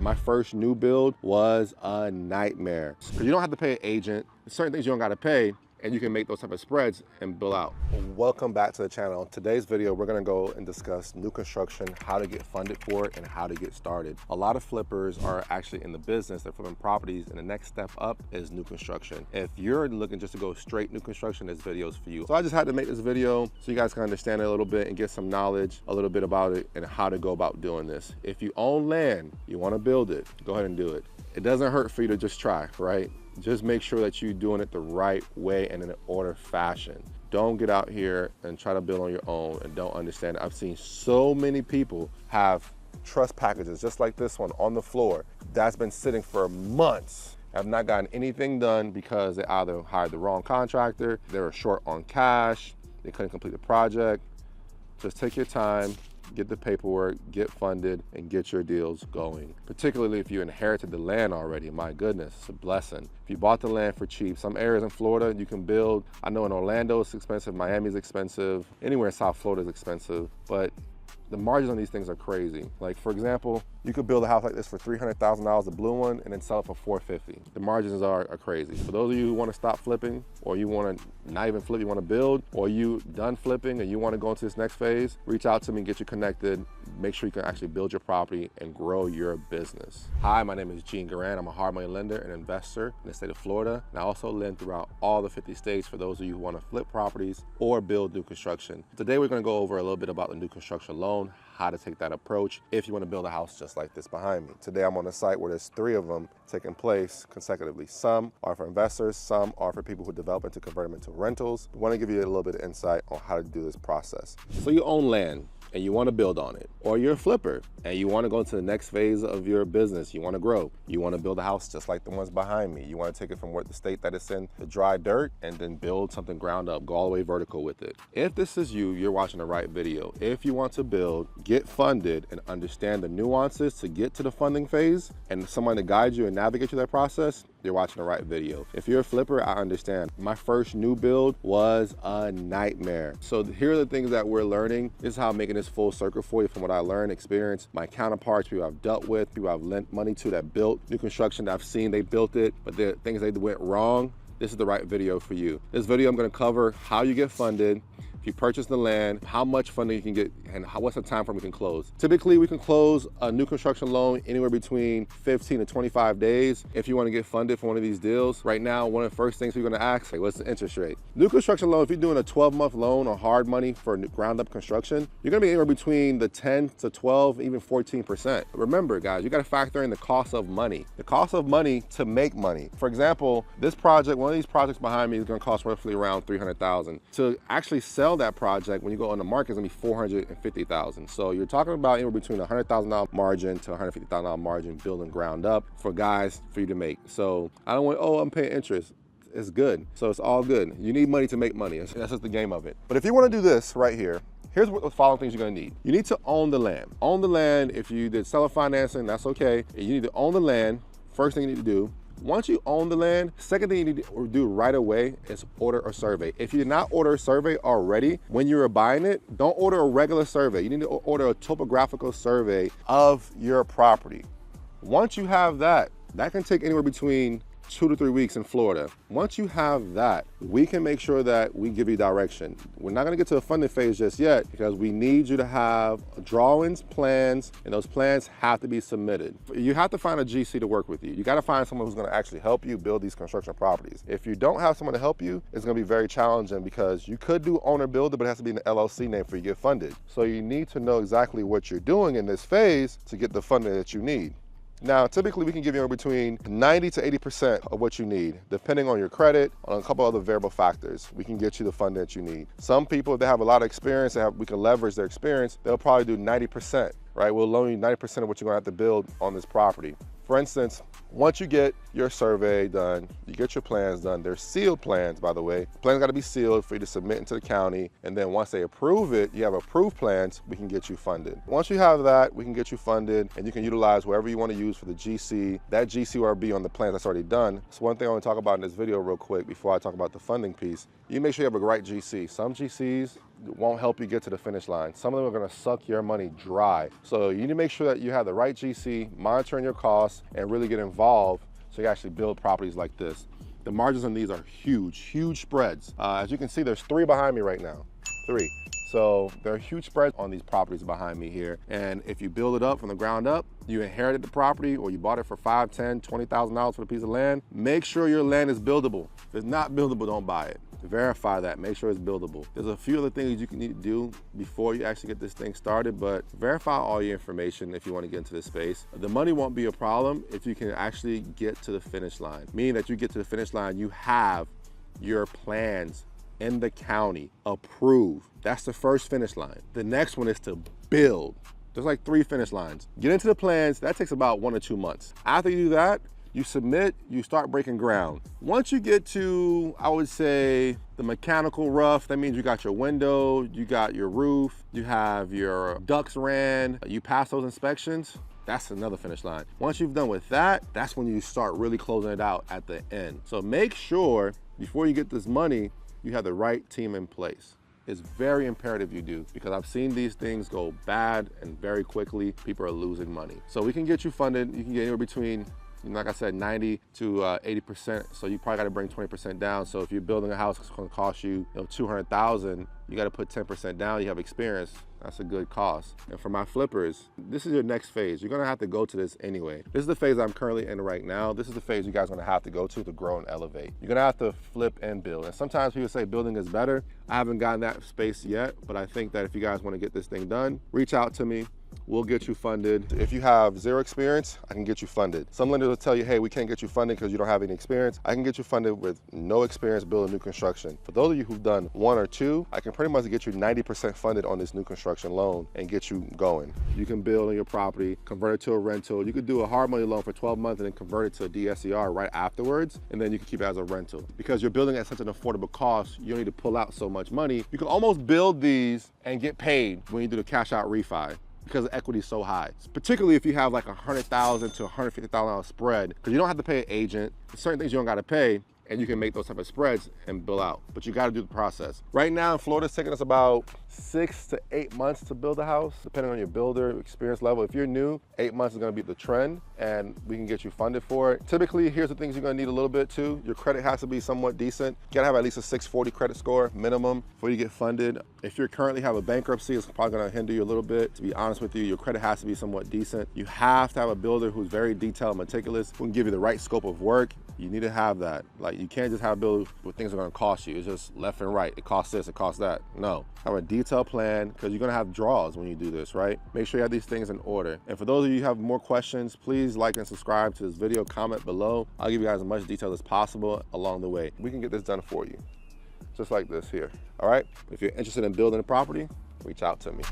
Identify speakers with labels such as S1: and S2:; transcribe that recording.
S1: My first new build was a nightmare. Because you don't have to pay an agent. There's certain things you don't gotta pay, and you can make those type of spreads and bill out. Welcome back to the channel. In today's video, we're gonna go and discuss new construction, how to get funded for it, and how to get started. A lot of flippers are actually in the business, they're flipping properties, and the next step up is new construction. If you're looking just to go straight new construction, this video is for you. So I just had to make this video so you guys can understand it a little bit and get some knowledge, a little bit about it, and how to go about doing this. If you own land, you wanna build it, go ahead and do it. It doesn't hurt for you to just try, right? Just make sure that you're doing it the right way and in an order fashion. Don't get out here and try to build on your own and don't understand it. I've seen so many people have trust packages just like this one on the floor that's been sitting for months, have not gotten anything done because they either hired the wrong contractor, they were short on cash, they couldn't complete the project. Just take your time, get the paperwork, get funded, and get your deals going. Particularly if you inherited the land already, my goodness, it's a blessing. If you bought the land for cheap, some areas in Florida you can build. I know in Orlando it's expensive, Miami's expensive, anywhere in South Florida is expensive, but the margins on these things are crazy. Like for example, you could build a house like this for $300,000, the blue one, and then sell it for $450. The margins are crazy. For those of you who want to stop flipping, or you want to not even flip, you want to build, or you done flipping and you want to go into this next phase, reach out to me and get you connected. Make sure you can actually build your property and grow your business. Hi, my name is Jean Guirand. I'm a hard money lender and investor in the state of Florida. And I also lend throughout all the 50 states for those of you who want to flip properties or build new construction. Today, we're going to go over a little bit about the new construction loan, how to take that approach if you want to build a house just like this behind me. Today I'm on a site where there's 3 of them taking place consecutively. Some are for investors, some are for people who develop and to convert them into rentals. I want to give you a little bit of insight on how to do this process. So you own land and you want to build on it, or you're a flipper and you want to go into the next phase of your business, you want to grow, you want to build a house just like the ones behind me, you want to take it from the state that it's in, the dry dirt, and then build something ground up, go all the way vertical with it. If this is you, you're watching the right video. If you want to build, get funded, and understand the nuances to get to the funding phase, and someone to guide you and navigate through that process, you're watching the right video. If you're a flipper, I understand. My first new build was a nightmare. So here are the things that we're learning. This is how I'm making this full circle for you from what I learned, experienced, my counterparts, people I've dealt with, people I've lent money to that built new construction that I've seen they built it, but the things they went wrong. This is the right video for you. This video I'm gonna cover how you get funded, if you purchase the land, how much funding you can get, and what's the time frame we can close. Typically, we can close a new construction loan anywhere between 15 to 25 days. If you wanna get funded for one of these deals, right now, one of the first things we're gonna ask, hey, what's the interest rate? New construction loan, if you're doing a 12-month loan or hard money for ground up construction, you're gonna be anywhere between the 10 to 12, even 14%. Remember, guys, you gotta factor in the cost of money. The cost of money to make money. For example, this project, one of these projects behind me is gonna cost roughly around $300,000. To actually sell that project, when you go on the market, it's gonna be $450,000. So you're talking about anywhere between a $100,000 margin to $150,000 margin building ground up for guys for you to make. So I don't want, oh, I'm paying interest. It's good. So it's all good. You need money to make money. That's just the game of it. But if you want to do this right here, here's what the following things you're gonna need. You need to own the land. Own the land. If you did seller financing, that's okay. You need to own the land. First thing you need to do. Once you own the land, second thing you need to do right away is order a survey. If you did not order a survey already, when you were buying it, don't order a regular survey. You need to order a topographical survey of your property. Once you have that, that can take anywhere between 2 to 3 weeks in Florida. Once you have that, we can make sure that we give you direction. We're not gonna get to the funding phase just yet because we need you to have drawings, plans, and those plans have to be submitted. You have to find a GC to work with you. You gotta find someone who's gonna actually help you build these construction properties. If you don't have someone to help you, it's gonna be very challenging because you could do owner builder, but it has to be an LLC name for you to get funded. So you need to know exactly what you're doing in this phase to get the funding that you need. Now, typically we can give you between 90 to 80% of what you need, depending on your credit, on a couple other variable factors. We can get you the funding that you need. Some people, if they have a lot of experience, we can leverage their experience, they'll probably do 90%, right? We'll loan you 90% of what you're gonna have to build on this property. For instance, once you get your survey done, you get your plans done, they're sealed plans, by the way. The plans gotta be sealed for you to submit into the county, and then once they approve it, you have approved plans, we can get you funded. Once you have that, we can get you funded, and you can utilize whatever you wanna use for the GC. That GC will be on the plans that's already done. So one thing I wanna talk about in this video real quick before I talk about the funding piece, you make sure you have a right GC. Some GCs won't help you get to the finish line. Some of them are gonna suck your money dry. So you need to make sure that you have the right GC, monitoring your costs, and really get involved so you actually build properties like this. The margins on these are huge, huge spreads. As you can see, there's 3 behind me right now, 3. So there are huge spreads on these properties behind me here. And if you build it up from the ground up, you inherited the property or you bought it for $5, $10, $20,000 for a piece of land, make sure your land is buildable. If it's not buildable, don't buy it. Verify that, make sure it's buildable. There's a few other things you can need to do before you actually get this thing started, but verify all your information if you want to get into this space. The money won't be a problem if you can actually get to the finish line. Meaning that you get to the finish line, you have your plans in the county approved. That's the first finish line. The next one is to build. There's like 3 finish lines. Get into the plans, that takes about 1 or 2 months. After you do that, you submit, you start breaking ground. Once you get to, I would say, the mechanical rough, that means you got your window, you got your roof, you have your ducts ran, you pass those inspections, that's another finish line. Once you've done with that, that's when you start really closing it out at the end. So make sure, before you get this money, you have the right team in place. It's very imperative you do, because I've seen these things go bad and very quickly, people are losing money. So we can get you funded, you can get anywhere between, like I said, 90 to 80%. So you probably got to bring 20% down. So if you're building a house, it's going to cost you, 200,000. You got to put 10% down. You have experience. That's a good cost. And for my flippers, this is your next phase. You're going to have to go to this anyway. This is the phase I'm currently in right now. This is the phase you guys are going to have to go to grow and elevate. You're going to have to flip and build. And sometimes people say building is better. I haven't gotten that space yet, but I think that if you guys want to get this thing done, reach out to me. We'll get you funded. If you have 0 experience, I can get you funded. Some lenders will tell you, hey, we can't get you funded because you don't have any experience. I can get you funded with no experience building new construction. For those of you who've done 1 or 2, I can pretty much get you 90% funded on this new construction loan and get you going. You can build on your property, convert it to a rental. You could do a hard money loan for 12 months and then convert it to a DSCR right afterwards, and then you can keep it as a rental. Because you're building at such an affordable cost, you don't need to pull out so much money. You can almost build these and get paid when you do the cash out refi, because the equity is so high. Particularly if you have like $100,000 to $150,000 spread, because you don't have to pay an agent. There's certain things you don't got to pay, and you can make those type of spreads and bill out, but you got to do the process. Right now in Florida, it's taking us about 6 to 8 months to build a house, depending on your builder experience level. If you're new, 8 months is going to be the trend, and we can get you funded for it. Typically, here's the things you're going to need a little bit too. Your credit has to be somewhat decent. You got to have at least a 640 credit score minimum before you get funded. If you currently have a bankruptcy, it's probably going to hinder you a little bit. To be honest with you, your credit has to be somewhat decent. You have to have a builder who's very detailed and meticulous, who can give you the right scope of work. You need to have that. Like, you can't just have a builder with things that are going to cost you. It's just left and right. It costs this, it costs that. No, have a detailed plan, because you're going to have draws when you do this, right? Make sure you have these things in order. And for those of you who have more questions, please like and subscribe to this video, comment below. I'll give you guys as much detail as possible along the way. We can get this done for you, just like this here. All right, if you're interested in building a property, reach out to me.